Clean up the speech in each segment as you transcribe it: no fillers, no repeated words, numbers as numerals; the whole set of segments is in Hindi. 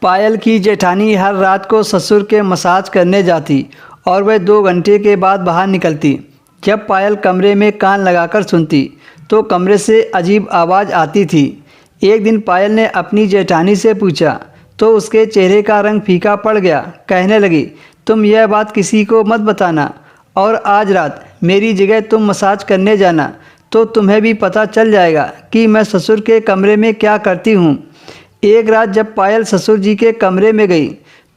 पायल की जेठानी हर रात को ससुर के मसाज करने जाती और वह 2 घंटे के बाद बाहर निकलती। जब पायल कमरे में कान लगाकर सुनती तो कमरे से अजीब आवाज़ आती थी। एक दिन पायल ने अपनी जेठानी से पूछा तो उसके चेहरे का रंग फीका पड़ गया। कहने लगी, तुम यह बात किसी को मत बताना और आज रात मेरी जगह तुम मसाज करने जाना तो तुम्हें भी पता चल जाएगा कि मैं ससुर के कमरे में क्या करती हूँ। एक रात जब पायल ससुर जी के कमरे में गई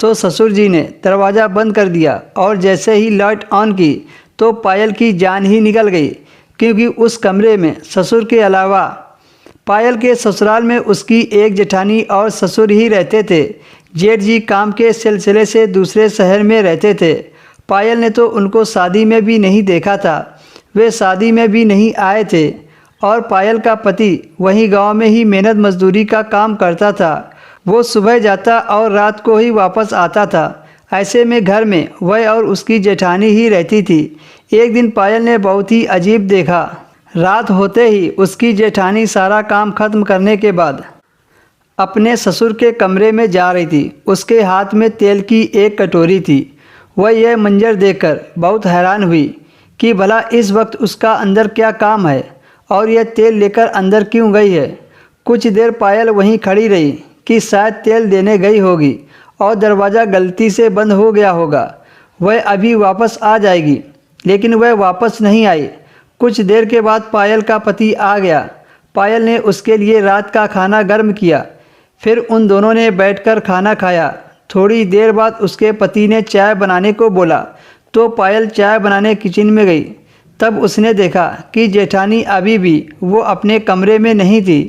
तो ससुर जी ने दरवाज़ा बंद कर दिया और जैसे ही लाइट ऑन की तो पायल की जान ही निकल गई, क्योंकि उस कमरे में ससुर के अलावा पायल के ससुराल में उसकी एक जेठानी और ससुर ही रहते थे। जेठ जी काम के सिलसिले से दूसरे शहर में रहते थे। पायल ने तो उनको शादी में भी नहीं देखा था, वे शादी में भी नहीं आए थे और पायल का पति वहीं गांव में ही मेहनत मजदूरी का काम करता था। वो सुबह जाता और रात को ही वापस आता था। ऐसे में घर में वह और उसकी जेठानी ही रहती थी। एक दिन पायल ने बहुत ही अजीब देखा। रात होते ही उसकी जेठानी सारा काम खत्म करने के बाद अपने ससुर के कमरे में जा रही थी। उसके हाथ में तेल की एक कटोरी थी। वह यह मंजर देखकर बहुत हैरान हुई कि भला इस वक्त उसका अंदर क्या काम है और यह तेल लेकर अंदर क्यों गई है। कुछ देर पायल वहीं खड़ी रही कि शायद तेल देने गई होगी और दरवाज़ा गलती से बंद हो गया होगा, वह अभी वापस आ जाएगी, लेकिन वह वापस नहीं आई। कुछ देर के बाद पायल का पति आ गया। पायल ने उसके लिए रात का खाना गर्म किया, फिर उन दोनों ने बैठकर खाना खाया। थोड़ी देर बाद उसके पति ने चाय बनाने को बोला तो पायल चाय बनाने किचन में गई। तब उसने देखा कि जेठानी अभी भी वो अपने कमरे में नहीं थी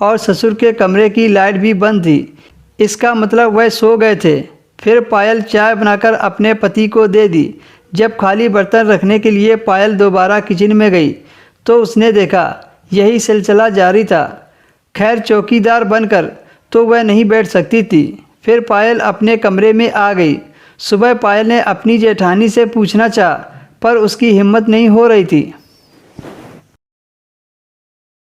और ससुर के कमरे की लाइट भी बंद थी। इसका मतलब वह सो गए थे। फिर पायल चाय बनाकर अपने पति को दे दी। जब खाली बर्तन रखने के लिए पायल दोबारा किचन में गई तो उसने देखा यही सिलसिला जारी था। खैर, चौकीदार बनकर तो वह नहीं बैठ सकती थी। फिर पायल अपने कमरे में आ गई। सुबह पायल ने अपनी जेठानी से पूछना चाहा पर उसकी हिम्मत नहीं हो रही थी।